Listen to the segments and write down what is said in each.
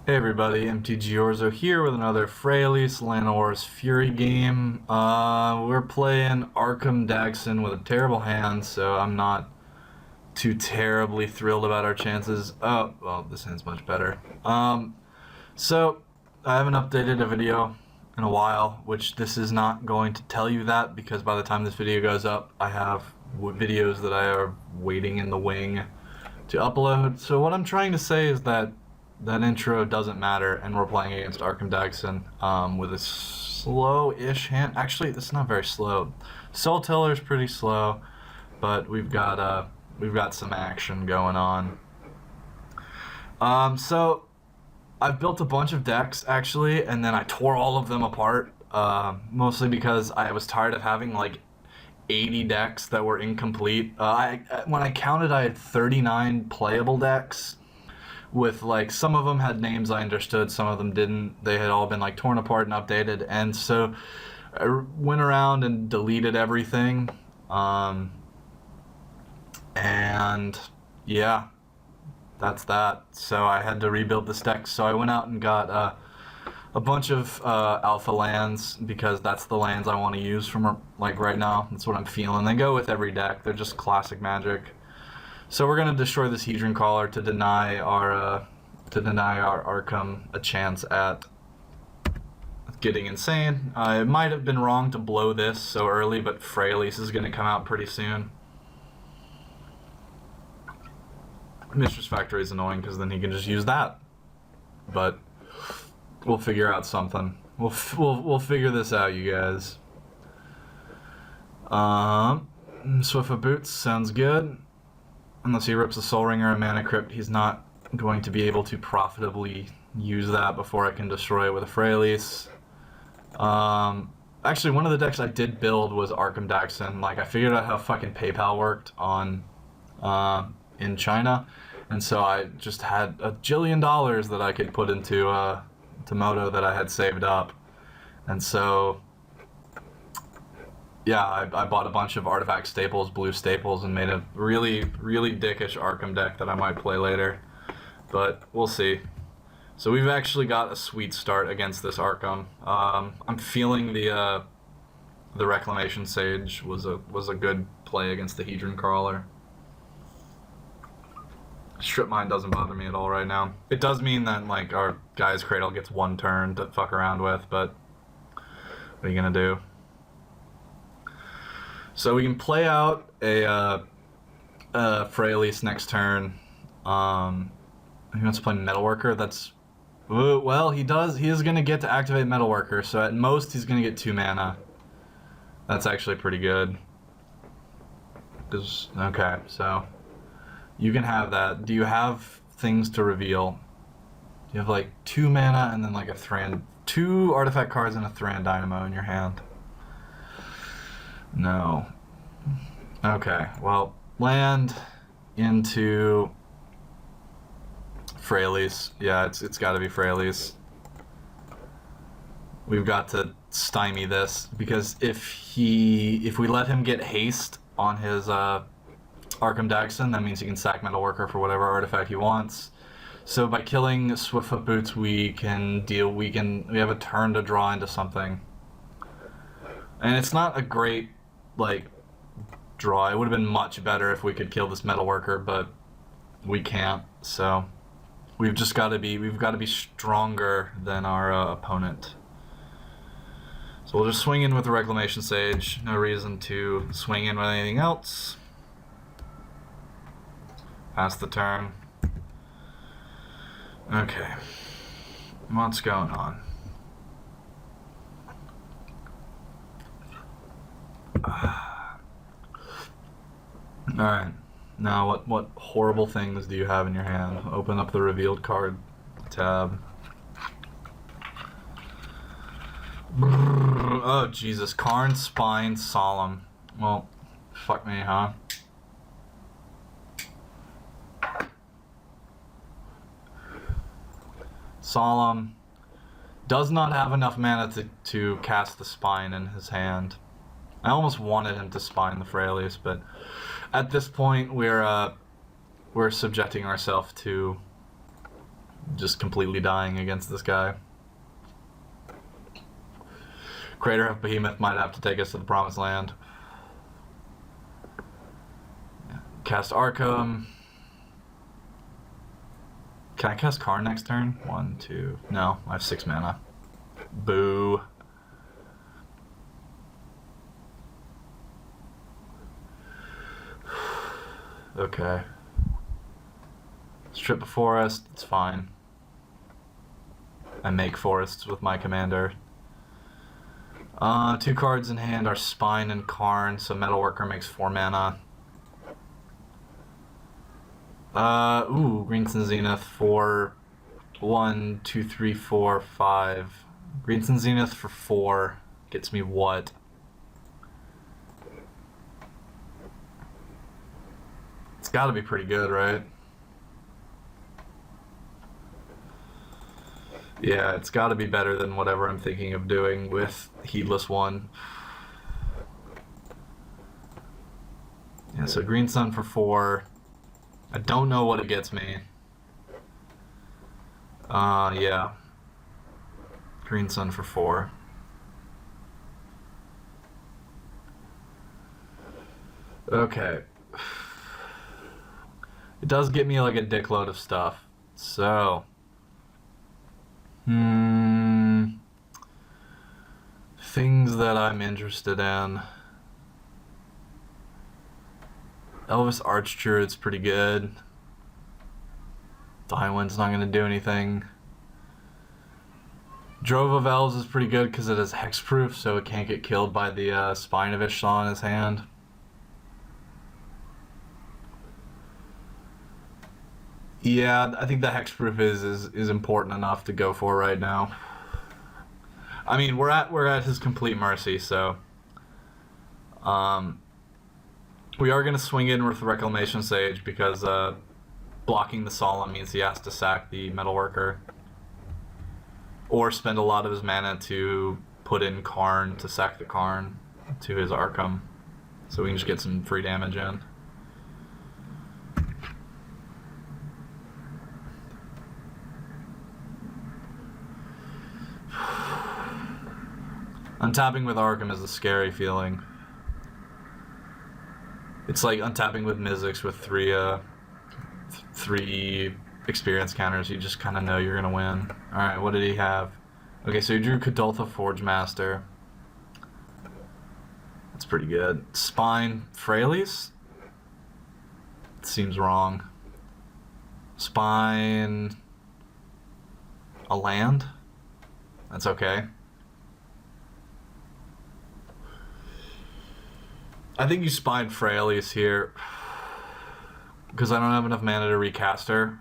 Hey everybody, MTGOrzo here with another Freyalise Wars Fury game. We're playing Arcum Dagsson with a terrible hand, so I'm not too terribly thrilled about our chances. Oh, well, this hand's much better. So I haven't updated a video in a while, which this is not going to tell you that because by the time this video goes up, I have videos that I are waiting in the wing to upload. So what I'm trying to say is that intro doesn't matter, and we're playing against Arcum Dagsson with a slow-ish hand. Actually, it's not very slow. Soul Teller's pretty slow, but we've got some action going on. So I've built a bunch of decks actually, and then I tore all of them apart, mostly because I was tired of having like 80 decks that were incomplete. When I counted, I had 39 playable decks. With like some of them had names I understood, some of them didn't. They had all been like torn apart and updated, and so I went around and deleted everything. And yeah, that's that. So I had to rebuild this deck. So I went out and got a bunch of alpha lands because that's the lands I want to use from like right now. That's what I'm feeling. They go with every deck. They're just classic Magic. So we're gonna destroy this Hedron Caller to deny our Arcum a chance at getting insane. It might have been wrong to blow this so early, but Freyalise is gonna come out pretty soon. Mistress Factory is annoying because then he can just use that. But we'll figure out something. We'll figure this out, you guys. Swift of Boots sounds good. Unless he rips a Soul Ring or a Mana Crypt, he's not going to be able to profitably use that before I can destroy it with a Freyalise. Actually, one of the decks I did build was Arcum Dagsson. Like, I figured out how fucking PayPal worked on in China, and so I just had $1 jillion that I could put into Moto that I had saved up, and so yeah, I bought a bunch of artifact staples, blue staples, and made a really, really dickish Arcum deck that I might play later. But we'll see. So we've actually got a sweet start against this Arcum. I'm feeling the Reclamation Sage was a good play against the Hedron Crawler. Strip Mine doesn't bother me at all right now. It does mean that like our guy's Cradle gets one turn to fuck around with, but what are you gonna do? So we can play out a Freyalise next turn. He wants to play Metalworker. That's well, he does. He is going to get to activate Metalworker. So at most, he's going to get 2 mana. That's actually pretty good. Okay, so you can have that. Do you have things to reveal? You have like 2 mana and then like a Thran, 2 artifact cards and a Thran Dynamo in your hand. No. Okay, well, land into Freyalise. Yeah, it's got to be Freyalise. We've got to stymie this because if we let him get haste on his Arcum Dagsson, that means he can sack Metalworker for whatever artifact he wants. So by killing Swiftfoot Boots, we have a turn to draw into something. And it's not a great like draw. It would have been much better if we could kill this Metalworker, but we can't. So we've got to be stronger than our opponent. So we'll just swing in with the Reclamation Sage. No reason to swing in with anything else. Pass the turn. Okay. What's going on? Alright, now what horrible things do you have in your hand? Open up the revealed card tab. Oh Jesus, Karn, Spine, Solemn. Well, fuck me, huh? Solemn does not have enough mana to cast the Spine in his hand. I almost wanted him to spine the Freyalise, but at this point we're subjecting ourselves to just completely dying against this guy. Crater of Behemoth might have to take us to the Promised Land. Cast Arcum. Can I cast Karn next turn? 1, 2. No, I have 6 mana. Boo. Okay. Strip the forest, it's fine. I make forests with my commander. 2 cards in hand are Spine and Karn, so Metalworker makes 4 mana. Greenson Zenith for 1, 2, 3, 4, 5. Greenson Zenith for 4 gets me what? It's gotta be pretty good, right? Yeah, it's gotta be better than whatever I'm thinking of doing with Heedless 1. Yeah, so Green Sun for 4. I don't know what it gets me. Yeah. Green Sun for 4. Okay. It does get me like a dickload of stuff. So. Things that I'm interested in. Elvis Archdruid's pretty good. Tywin's not going to do anything. Drove of Elves is pretty good because it is hexproof, so it can't get killed by the Spine of Ishtal in his hand. Yeah, I think the hexproof is important enough to go for right now. I mean, we're at his complete mercy, so we are gonna swing in with Reclamation Sage because blocking the Solemn means he has to sack the Metalworker, or spend a lot of his mana to put in Karn to sack the Karn to his Arcum, so we can just get some free damage in. Untapping with Arcum is a scary feeling. It's like untapping with Mizzix with three experience counters. You just kind of know you're gonna win. All right, what did he have? Okay, so he drew Kadoltha Forge Master. That's pretty good. Spine Freyalise? Seems wrong. Spine a land? That's okay. I think you Spine Freyalise here because I don't have enough mana to recast her.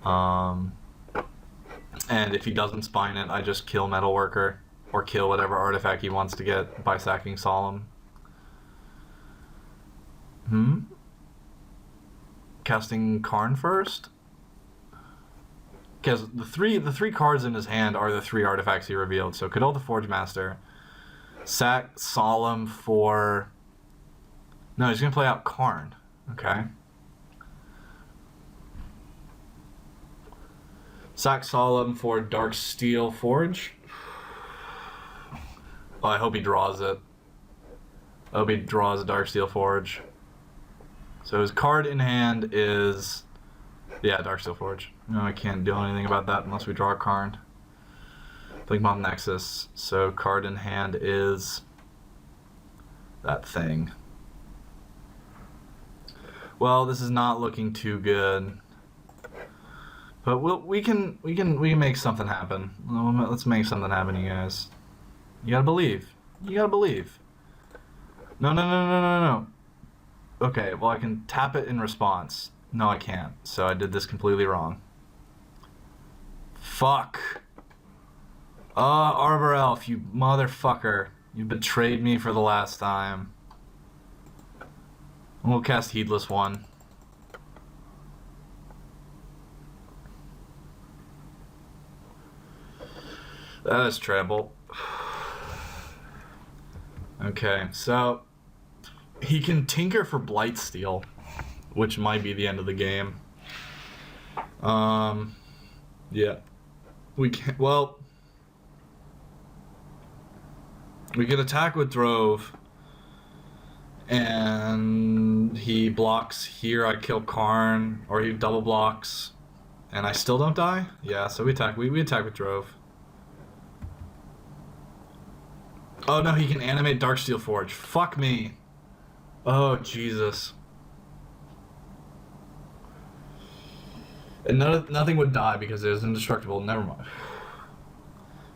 And if he doesn't Spine it, I just kill Metalworker or kill whatever artifact he wants to get by sacking Solemn. Casting Karn first? Because the three cards in his hand are the 3 artifacts he revealed. So Kadoltha Forge Master. Sack Solemn for... No, he's going to play out Karn. Okay. Sack Solemn for Darksteel Forge. Oh, I hope he draws it. I hope he draws a Darksteel Forge. So his card in hand is... Yeah, Darksteel Forge. No, I can't do anything about that unless we draw a Karn. Blink Bomb Nexus. So card in hand is that thing. Well, this is not looking too good, but we can make something happen. Let's make something happen, you guys. You gotta believe. You gotta believe. No. Okay, well I can tap it in response. No, I can't. So I did this completely wrong. Fuck. Arbor Elf, you motherfucker. You betrayed me for the last time. We'll cast Heedless 1. That is treble. Okay, so he can tinker for Blightsteel, which might be the end of the game. Yeah. We can't, well, we could attack with Drove, and he blocks here, I kill Karn, or he double blocks, and I still don't die? Yeah, so we attack with Drove. Oh no, he can animate Darksteel Forge. Fuck me. Oh, Jesus. And nothing would die because it was indestructible. Never mind.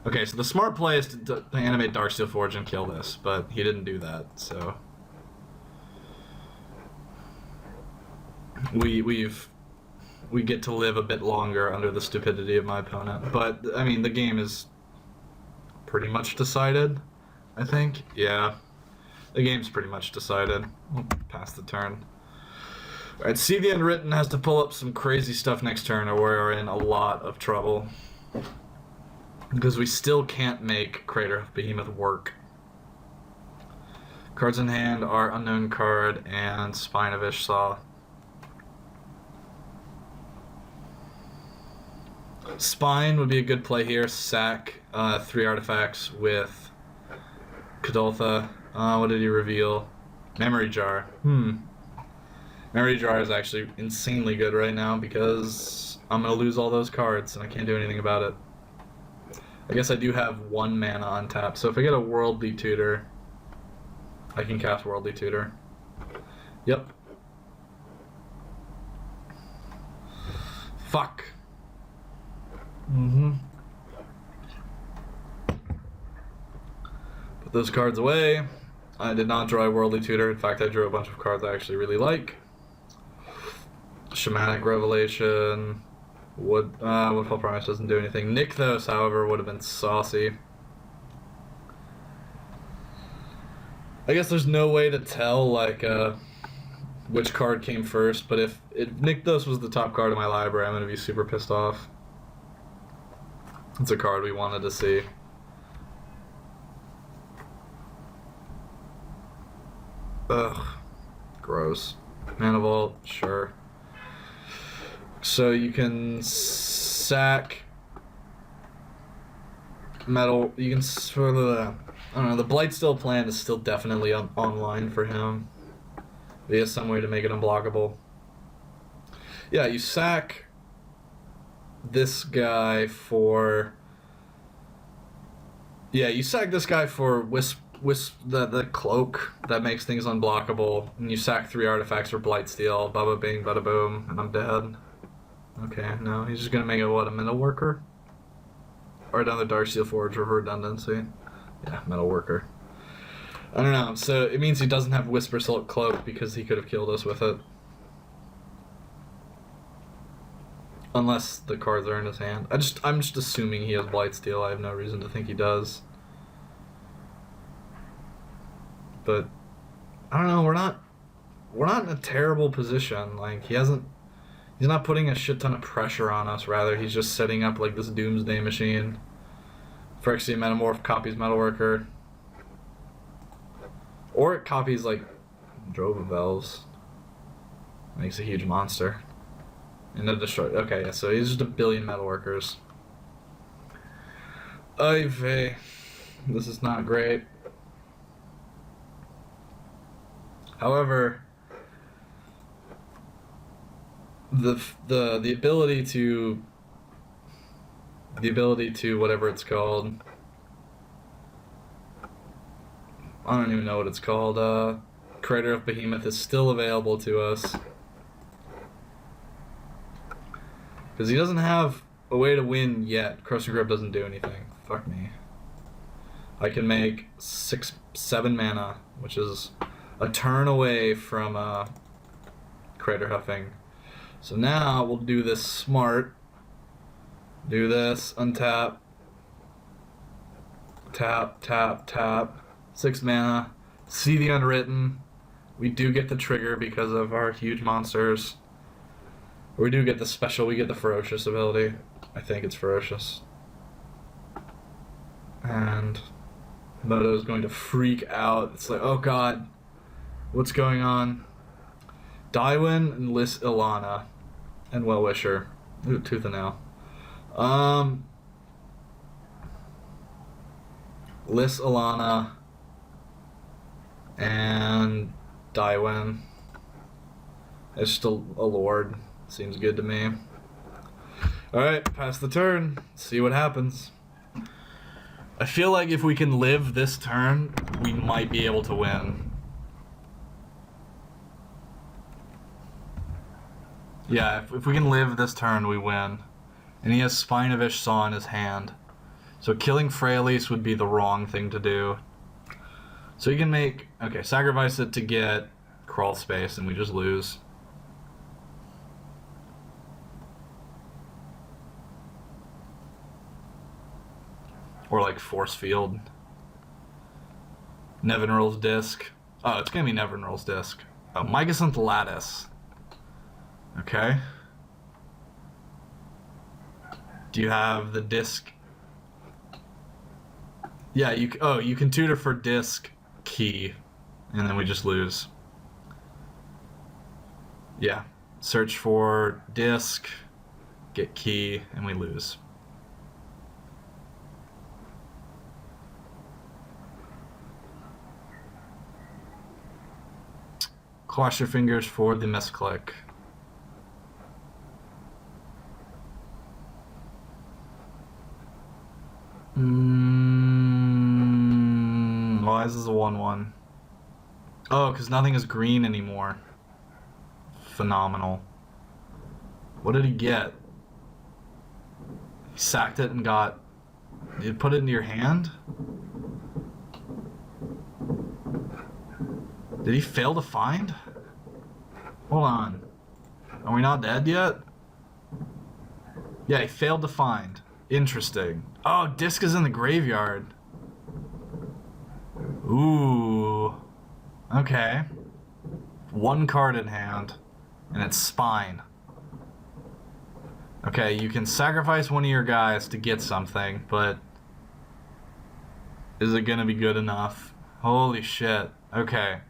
Okay, so the smart play is to animate Darksteel Forge and kill this, but he didn't do that, so... We get to live a bit longer under the stupidity of my opponent. But, I mean, the game is pretty much decided, I think. Yeah, the game's pretty much decided. We'll pass the turn. Alright, See the Unwritten has to pull up some crazy stuff next turn or we're in a lot of trouble. Because we still can't make Crater of Behemoth work. Cards in hand are Unknown Card and Spine of Ishsaw. Spine would be a good play here. Sack 3 artifacts with Kadoltha. What did he reveal? Memory Jar. Memory Jar is actually insanely good right now because I'm going to lose all those cards and I can't do anything about it. I guess I do have 1 mana on tap, so if I get a Worldly Tutor, I can cast Worldly Tutor. Yep. Fuck. Put those cards away. I did not draw a Worldly Tutor. In fact, I drew a bunch of cards I actually really like. Shamanic Revelation. Woodfall Promise doesn't do anything. Nykthos, however, would have been saucy. I guess there's no way to tell, like, which card came first, but if Nykthos was the top card in my library, I'm going to be super pissed off. It's a card we wanted to see. Ugh. Gross. Mana Vault, sure. So you can sack metal. You can sort of, I don't know. The Blightsteel plan is still definitely online for him. He has some way to make it unblockable. Yeah, you sack this guy for. Yeah, you sack this guy for the cloak that makes things unblockable, and you sack 3 artifacts for Blightsteel. Bada bing, bada boom, and I'm dead. Okay, no, he's just gonna make it, what, a Metal Worker? Or another Darksteel Forge for redundancy. Yeah, Metal Worker. I don't know, so it means he doesn't have Whisper Silk Cloak because he could have killed us with it. Unless the cards are in his hand. I'm just assuming he has Blightsteel. I have no reason to think he does. But I don't know, we're not in a terrible position. Like, he's not putting a shit ton of pressure on us, rather he's just setting up like this doomsday machine. Phyrexian Metamorph copies Metalworker. Or it copies like Drove of Elves. Makes a huge monster. And then destroy. Okay, yeah, so he's just a billion Metalworkers. Ay vey. This is not great. However, the ability to whatever it's called, I don't even know what it's called, Crater of Behemoth is still available to us. Because he doesn't have a way to win yet. Crushing Grip doesn't do anything. Fuck me. I can make 7 mana, which is a turn away from Crater Huffing. So now we'll do this smart. Do this, untap. Tap, tap, tap. 6 mana. See the Unwritten. We do get the trigger because of our huge monsters. We do get the special, we get the Ferocious ability. I think it's Ferocious. And Moto's going to freak out. It's like, oh god, what's going on? Daiwin enlists Ilana and Well-Wisher. Ooh, Tooth and Nail. Liss Alana and Daiwen. It's just a lord. Seems good to me. Alright, pass the turn. See what happens. I feel like if we can live this turn, we might be able to win. Yeah, if we can live this turn, we win. And he has Spine of Ishsaw in his hand. So killing Freyalise would be the wrong thing to do. So he can make... Okay, sacrifice it to get Crawl Space, and we just lose. Or like Force Field. Nevinyrral's Disc. Oh, it's gonna be Nevinyrral's Disc. Oh, Mycosynth Lattice. Okay. Do you have the disc? Yeah, you can tutor for disc key, and then we just lose. Yeah, search for disc, get key, and we lose. Cross your fingers for the misclick. Why is this a 1/1? Oh, because nothing is green anymore. Phenomenal. What did he get? He sacked it and got... You put it into your hand? Did he fail to find? Hold on. Are we not dead yet? Yeah, he failed to find. Interesting. Oh, disc is in the graveyard. Ooh. Okay. One card in hand, and it's Spine. Okay, you can sacrifice one of your guys to get something, but is it gonna be good enough? Holy shit. Okay.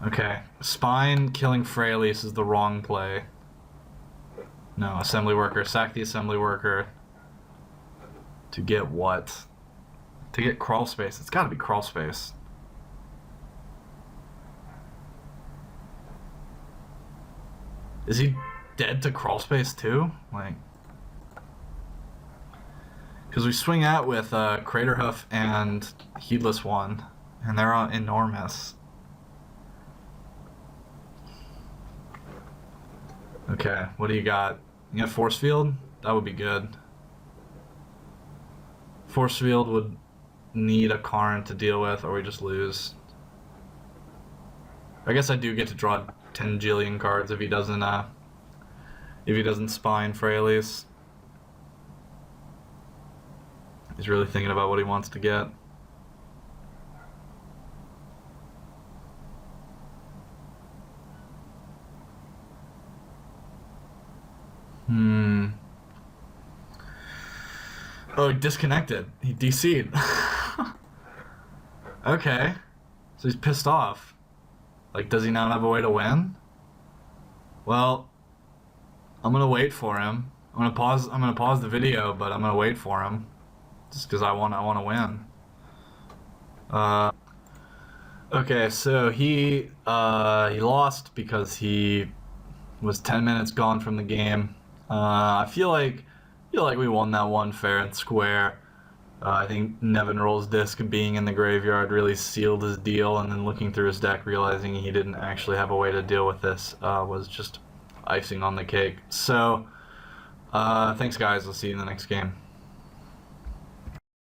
Okay. Spine killing Freyalise is the wrong play. No, Assembly Worker. Sack the Assembly Worker. To get what? To get Crawl Space. It's gotta be Crawl Space. Is he dead to Crawl Space too? Like... Because we swing out with Craterhoof and Heedless One, and they're enormous. Okay, what do you got? You got Force Field? That would be good. Force Field would need a Karn to deal with, or we just lose. I guess I do get to draw 10 jillion cards if he doesn't spine Freyalise. He's really thinking about what he wants to get. Oh, he disconnected. He DC'd. Okay. So he's pissed off. Like, does he not have a way to win? Well, I'm gonna wait for him. I'm gonna pause the video, but I'm gonna wait for him. Just because I wanna win. Okay, so he lost because he was 10 minutes gone from the game. I feel like we won that one fair and square. I think Nevinyrral's Disc being in the graveyard really sealed his deal, and then looking through his deck, realizing he didn't actually have a way to deal with this was just icing on the cake. So, thanks guys, I'll see you in the next game.